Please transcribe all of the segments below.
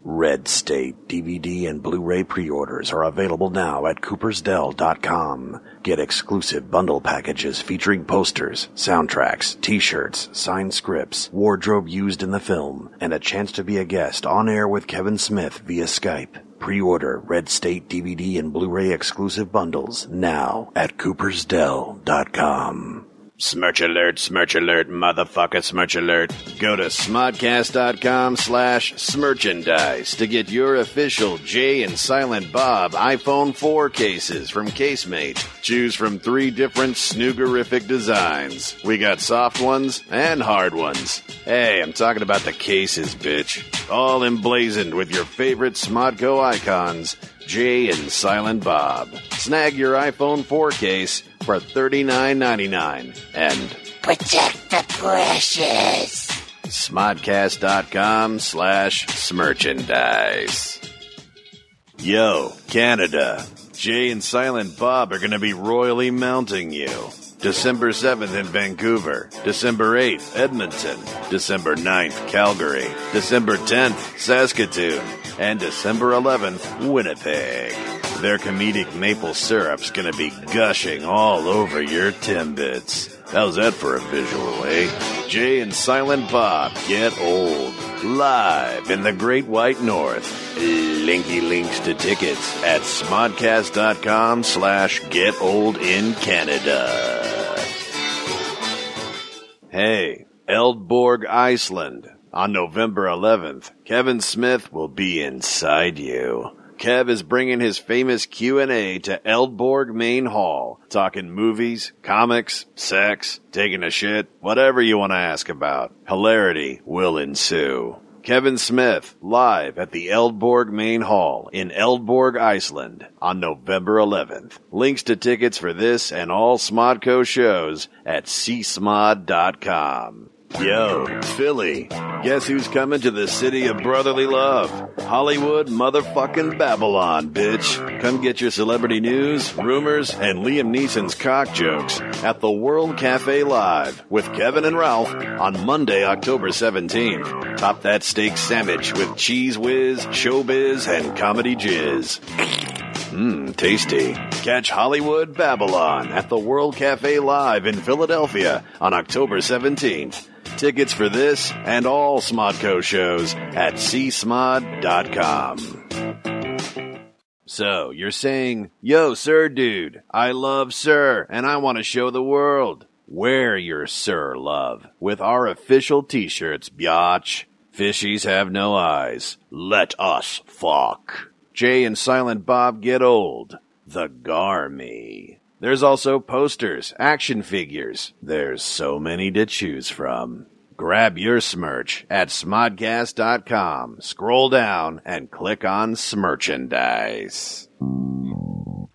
Red State DVD and Blu-ray pre-orders are available now at coopersdell.com. Get exclusive bundle packages featuring posters, soundtracks, t-shirts, signed scripts, wardrobe used in the film, and a chance to be a guest on air with Kevin Smith via Skype. Pre-order Red State DVD and Blu-ray exclusive bundles now at coopersdell.com. Smirch alert, motherfucker, smirch alert. Go to smodcast.com/smerchandise to get your official Jay and Silent Bob iPhone 4 cases from Casemate. Choose from 3 different snoogerific designs. We got soft ones and hard ones. Hey, I'm talking about the cases, bitch. All emblazoned with your favorite Smodco icons, Jay and Silent Bob. Snag your iPhone 4 case for $39.99 and protect the precious. Smodcast.com/smerchandise. Yo, Canada. Jay and Silent Bob are going to be royally mounting you. December 7th in Vancouver, December 8th, Edmonton, December 9th, Calgary, December 10th, Saskatoon, and December 11th, Winnipeg. Their comedic maple syrup's gonna be gushing all over your Timbits. How's that for a visual, eh? Jay and Silent Bob Get Old, live in the Great White North. Linky links to tickets at smodcast.com/getold in Canada. Hey, Eldborg, Iceland. On November 11th, Kevin Smith will be inside you. Kev is bringing his famous Q&A to Eldborg Main Hall, talking movies, comics, sex, taking a shit, whatever you want to ask about. Hilarity will ensue. Kevin Smith, live at the Eldborg Main Hall in Eldborg, Iceland, on November 11th. Links to tickets for this and all Smodco shows at csmod.com. Yo, Philly, guess who's coming to the city of brotherly love? Hollywood motherfucking Babylon, bitch. Come get your celebrity news, rumors, and Liam Neeson's cock jokes at the World Cafe Live with Kevin and Ralph on Monday, October 17th. Top that steak sandwich with cheese whiz, showbiz, and comedy jizz. Tasty. Catch Hollywood Babylon at the World Cafe Live in Philadelphia on October 17th. Tickets for this and all Smodco shows at csmod.com. So, you're saying, yo, sir dude, I love sir, and I want to show the world. Wear your sir love with our official t-shirts, biatch. Fishies have no eyes. Let us fuck. Jay and Silent Bob Get Old. The Garmy. There's also posters, action figures. There's so many to choose from. Grab your smerch at smodcast.com. Scroll down and click on Smerchandise.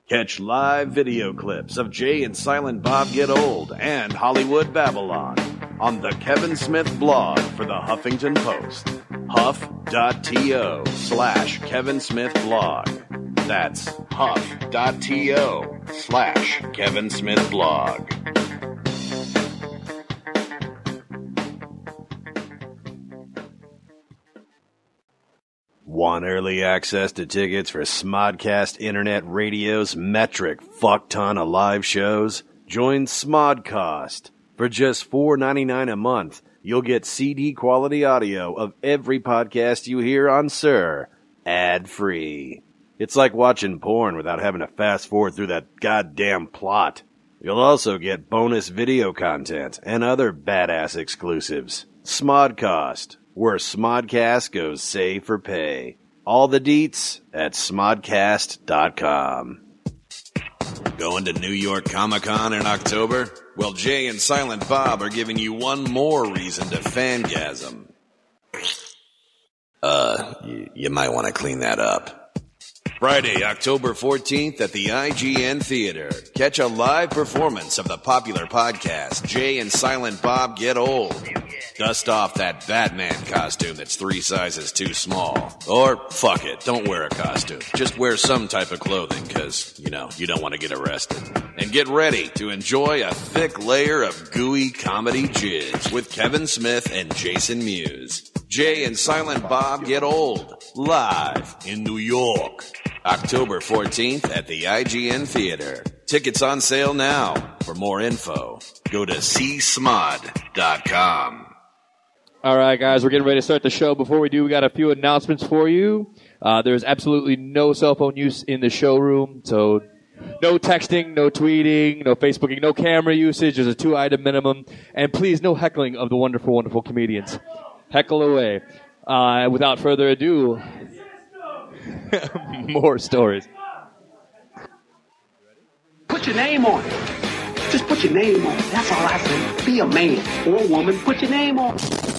Catch live video clips of Jay and Silent Bob Get Old and Hollywood Babylon on the Kevin Smith blog for the Huffington Post. huff.to/Kevin Smith blog. That's huff.to/Kevin Smith blog. Want early access to tickets for Smodcast Internet Radio's metric fuck-ton of live shows? Join Smodcast. For just $4.99 a month, you'll get CD-quality audio of every podcast you hear on Sir, ad-free. It's like watching porn without having to fast-forward through that goddamn plot. You'll also get bonus video content and other badass exclusives. Smodcast, where Smodcast goes save for pay. All the deets at smodcast.com. Going to New York Comic-Con in October? Well, Jay and Silent Bob are giving you one more reason to fangasm. You might want to clean that up. Friday, October 14th at the IGN Theater. Catch a live performance of the popular podcast, Jay and Silent Bob Get Old. Dust off that Batman costume that's 3 sizes too small. Or, fuck it, don't wear a costume. Just wear some type of clothing, because, you don't want to get arrested. And get ready to enjoy a thick layer of gooey comedy jizz with Kevin Smith and Jason Mewes. Jay and Silent Bob Get Old, live in New York. October 14th at the IGN Theater. Tickets on sale now. For more info, go to csmod.com. All right, guys, we're getting ready to start the show. Before we do, we got a few announcements for you. There's absolutely no cell phone use in the showroom, so no texting, no tweeting, no Facebooking, no camera usage. There's a 2-item minimum. And please, no heckling of the wonderful, wonderful comedians. Heckle away. Without further ado, more stories. Put your name on it. Just put your name on it. That's all I say. Be a man or a woman. Put your name on it.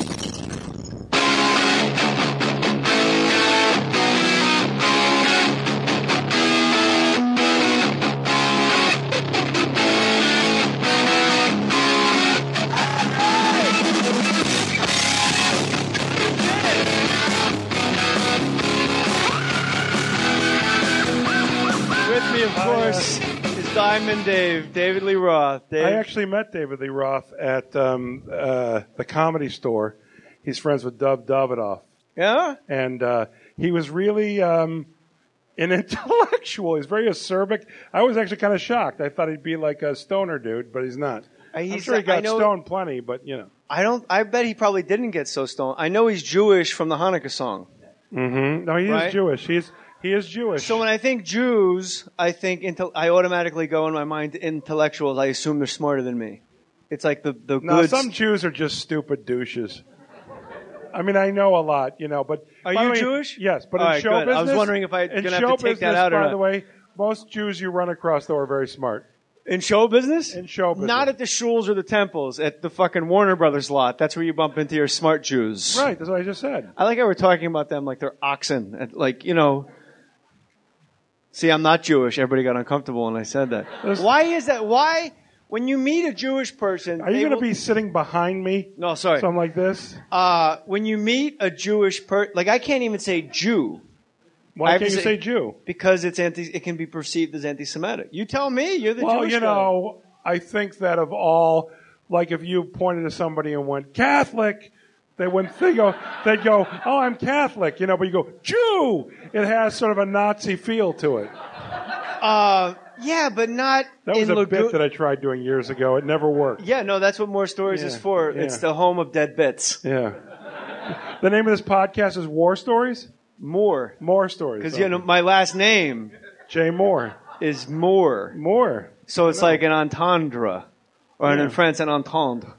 Of course, is Diamond Dave, David Lee Roth. Dave? I actually met David Lee Roth at the Comedy Store. He's friends with Dov Davidoff. Yeah? And he was really an intellectual. He's very acerbic. I was actually kind of shocked. I thought he'd be like a stoner dude, but he's not. I'm sure he got stoned plenty, but, you know. I bet he probably didn't get so stoned. I know he's Jewish from the Hanukkah song. Mm-hmm. No, he is Jewish. He is Jewish. So when I think Jews, I automatically go in my mind to intellectuals. I assume they're smarter than me. It's like the No, good. some Jews are just stupid douches. I mean, I know a lot, you know, but... Are you Jewish? Yes, but All in right, show good. business... I was wondering if I'm going to have to take that out or by not. the way, most Jews you run across, though, are very smart. In show business? In show business. Not at the shuls or the temples, at the fucking Warner Brothers lot. That's where you bump into your smart Jews. Right, that's what I just said. I like how we're talking about them like they're oxen. Like, you know... See, I'm not Jewish. Everybody got uncomfortable when I said that. Why is that? Why, when you meet a Jewish person... Are you going to be sitting behind me? No, sorry. Something like this? When you meet a Jewish person... Like, I can't even say Jew. Why can't you say Jew? Because it can be perceived as anti-Semitic. You tell me. You're the Jewish guy. Well, you know, I think that of all... Like, if you pointed to somebody and went, Catholic... They'd go, oh, I'm Catholic, you know, but you go, Jew! It has sort of a Nazi feel to it. Yeah, but not That was a bit that I tried doing years ago. It never worked. Yeah, no, that's what More Stories is for. Yeah. It's the home of dead bits. Yeah. The name of this podcast is War Stories? More. More Stories. Because, you know, my last name... Jay Mohr. Is Mohr. Mohr. So it's like an entendre. Or in France, an entendre.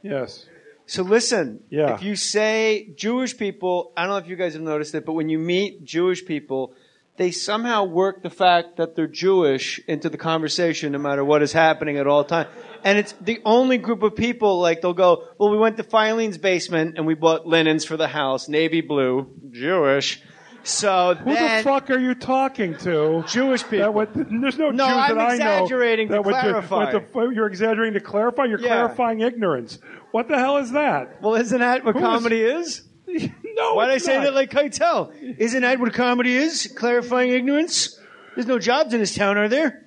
Yes. So listen, if you say Jewish people, I don't know if you guys have noticed it, but when you meet Jewish people, they somehow work the fact that they're Jewish into the conversation no matter what is happening at all times. And it's the only group of people, like they'll go, well, we went to Filene's basement and we bought linens for the house, navy blue, Jewish. So who the fuck are you talking to? Jewish people. There's no Jews that I know. No, I'm exaggerating to clarify. You're exaggerating to clarify? You're clarifying ignorance. What the hell is that? Well, isn't that what comedy is? No, why'd I it's say not. that like Keitel? Isn't that what comedy is? Clarifying ignorance? There's no jobs in this town, are there?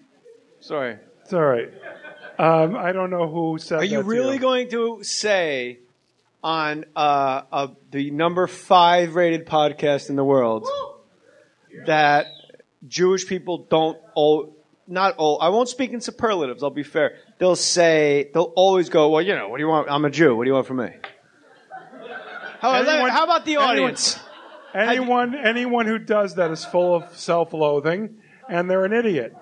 Sorry. It's all right. I don't know who said that. Are you really going to say on the number 5 rated podcast in the world that Jewish people don't I won't speak in superlatives, I'll be fair. They'll always go, well, you know, what do you want? I'm a Jew. What do you want from me? How about the audience? Anyone who does that is full of self-loathing, and they're an idiot.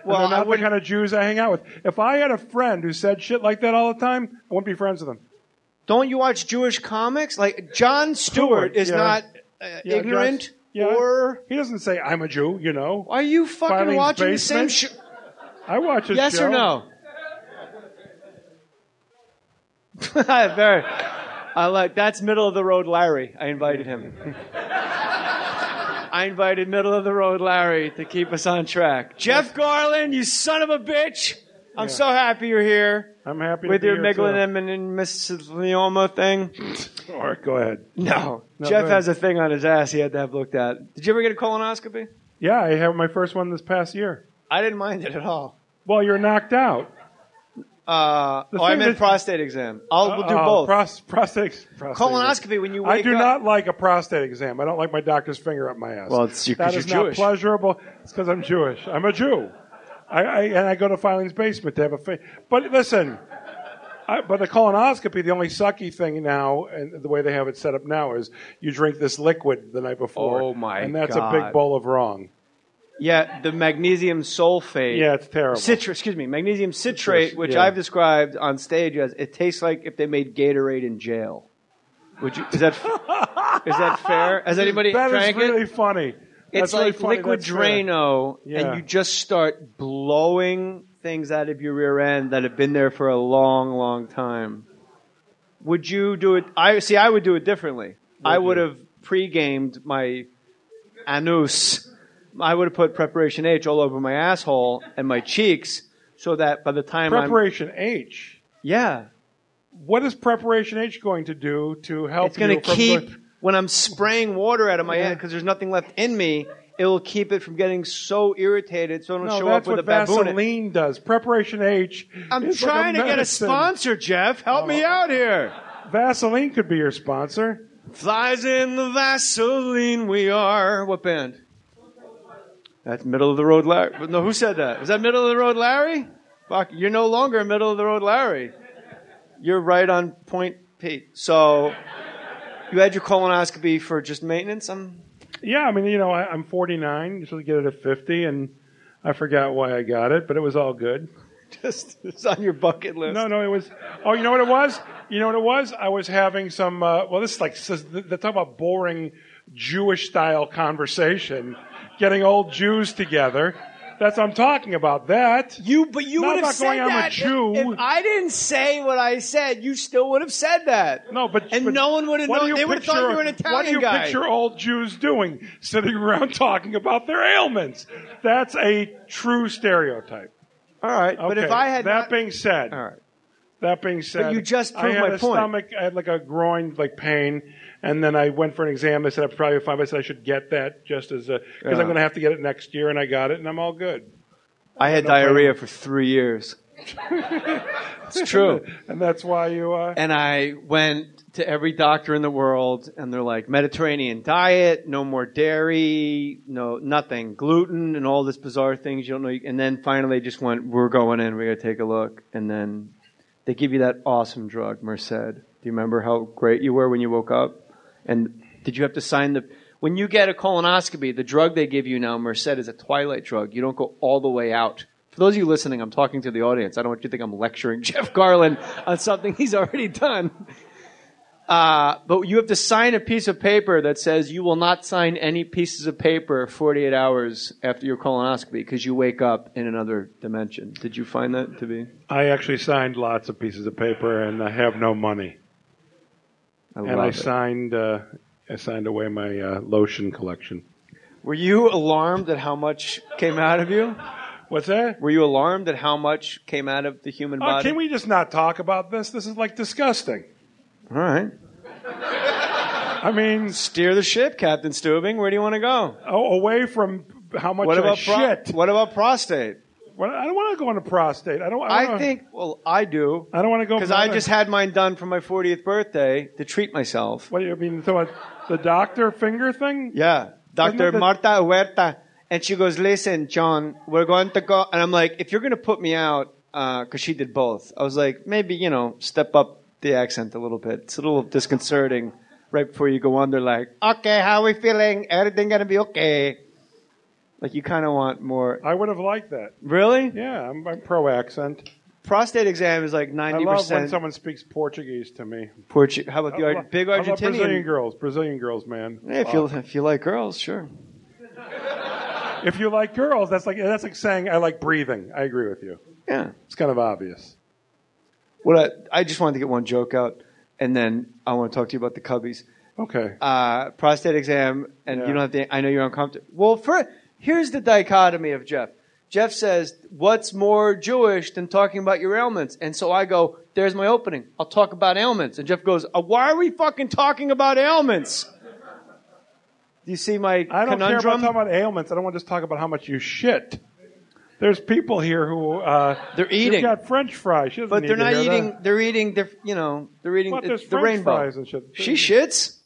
Well, they're not the kind of Jews I hang out with. If I had a friend who said shit like that all the time, I wouldn't be friends with him. Don't you watch Jewish comics? Like, Jon Stewart is not ignorant. Or he doesn't say, I'm a Jew, you know. Are you fucking watching the same show? I watch his show. Yes or no? That's middle of the road Larry. I invited him. I invited middle of the road Larry to keep us on track. Jeff Garlin, you son of a bitch. I'm so happy you're here. I'm happy with to be your here megalomania and mesothelioma thing. All right, go ahead. No, Jeff has a thing on his ass he had to have looked at. Did you ever get a colonoscopy? Yeah, I had my first one this past year. I didn't mind it at all. Well, you're knocked out. I meant prostate exam. We'll do both. Prostate Colonoscopy when you wake up. I do not like a prostate exam. I don't like my doctor's finger up my ass. Well, it's because you're That is not Jewish. pleasurable. It's because I'm Jewish. I'm a Jew. And I go to Filing's basement to have a But listen, but the colonoscopy, the only sucky thing now, and the way they have it set up now, is you drink this liquid the night before. Oh, my God. And that's a big bowl of wrong. Yeah, the magnesium sulfate. Yeah, it's terrible. Magnesium citrate, which I've described on stage as it tastes like if they made Gatorade in jail. Is that fair? Has anybody That drank is really it? funny. It's That's really like funny. liquid That's fair. Drano, and you just start blowing things out of your rear end that have been there for a long, long time. Would you do it? I would do it differently. I would have pre-gamed my anus. I would have put Preparation H all over my asshole and my cheeks so that by the time Preparation H? Yeah. What is Preparation H going to do to help It's going you to keep, when I'm spraying water out of my head because there's nothing left in me, it will keep it from getting so irritated so I don't show up with a baboon. That's what Vaseline does. Preparation H I'm trying to get a sponsor, Jeff. Help me out here. Vaseline could be your sponsor. Flies in the Vaseline we are. What band? That's Middle of the Road Larry. No, who said that? Was that Middle of the Road Larry? Fuck, you're no longer Middle of the Road Larry. You're right on point, Pete. So you had your colonoscopy for just maintenance? Yeah, I mean, I'm 49. Usually get it at 50, and I forgot why I got it, but it was all good. It's on your bucket list. No, it was. Oh, you know what it was? I was having some. This is like they talk about boring Jewish-style conversation. Getting old Jews together. That's what I'm talking about. That. But you would have said I'm that. A Jew. If I didn't say what I said, you still would have said that. No, but no one would have known. They would have thought you were an Italian guy. What do you picture old Jews doing? Sitting around talking about their ailments. That's a true stereotype. All right, okay. But if I had that being said, all right. That being said, but you just proved I my had a point. stomach, I had like a groin pain, and then I went for an exam. They said I'm probably fine. I said I should get that just as because I'm going to have to get it next year, and I got it, and I'm all good. I had diarrhea for 3 years. It's true, and that's why you. And I went to every doctor in the world, and they're like Mediterranean diet, no more dairy, nothing, gluten, and all this bizarre things you don't know. And then finally, they just went, "We're going in. We're going to take a look." And then they give you that awesome drug, Merced. Do you remember how great you were when you woke up? And did you have to sign when you get a colonoscopy, the drug they give you now, Merced, is a twilight drug. You don't go all the way out. For those of you listening, I'm talking to the audience. I don't want you to think I'm lecturing Jeff Garlin on something he's already done. But you have to sign a piece of paper that says you will not sign any pieces of paper 48 hours after your colonoscopy because you wake up in another dimension. Did you find that to be? I actually signed lots of pieces of paper, and I have no money. I signed away my lotion collection. Were you alarmed at how much came out of you? What's that? Were you alarmed at how much came out of the human body? Can we just not talk about this? This is disgusting. All right. I mean, steer the ship, Captain Steubing. Where do you want to go? Away from how much shit. What about prostate? Well, I don't want to go into prostate. I do. I don't want to go because I just had mine done for my 40th birthday to treat myself. What do you mean? The doctor finger thing? Yeah, Dr. Marta Huerta, and she goes, "Listen, John, we're going to go." And I'm like, "If you're going to put me out," because she did both. I was like, maybe step up the accent a little bit. It's a little disconcerting right before you go under. Like, okay, how are we feeling? Everything gonna be okay? Like you kind of want more. I would have liked that. Really? Yeah, I'm pro accent. Prostate exam is like 90%. I love when someone speaks Portuguese to me. How about the big Argentinian? I love Brazilian girls, man. Yeah, if you like girls, sure. If you like girls, that's like saying I like breathing. I agree with you. Yeah, it's kind of obvious. I just wanted to get one joke out, and then I want to talk to you about the Cubbies. Okay. Prostate exam, and you don't have to. I know you're uncomfortable. Well, here's the dichotomy of Jeff. Jeff says, "What's more Jewish than talking about your ailments?" And so I go, "There's my opening. I'll talk about ailments." And Jeff goes, "Why are we fucking talking about ailments?" Do you see my conundrum? I don't care about talking about ailments. I don't want to just talk about how much you shit. There's people here who they're eating. They've got French fries. She doesn't But need they're to not hear eating. that. They're eating. They're eating But there's the French rainbow. fries and shit. She shits.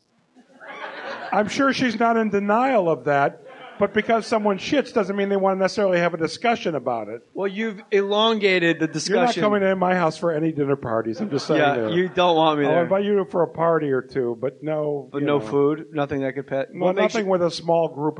I'm sure she's not in denial of that. But because someone shits doesn't mean they want to necessarily have a discussion about it. Well, you've elongated the discussion. You're not coming to my house for any dinner parties. I'm just saying. Yeah, you don't want me there. I'll invite you for a party or two, but no. But no food, nothing that could pet. Well, nothing with a small group of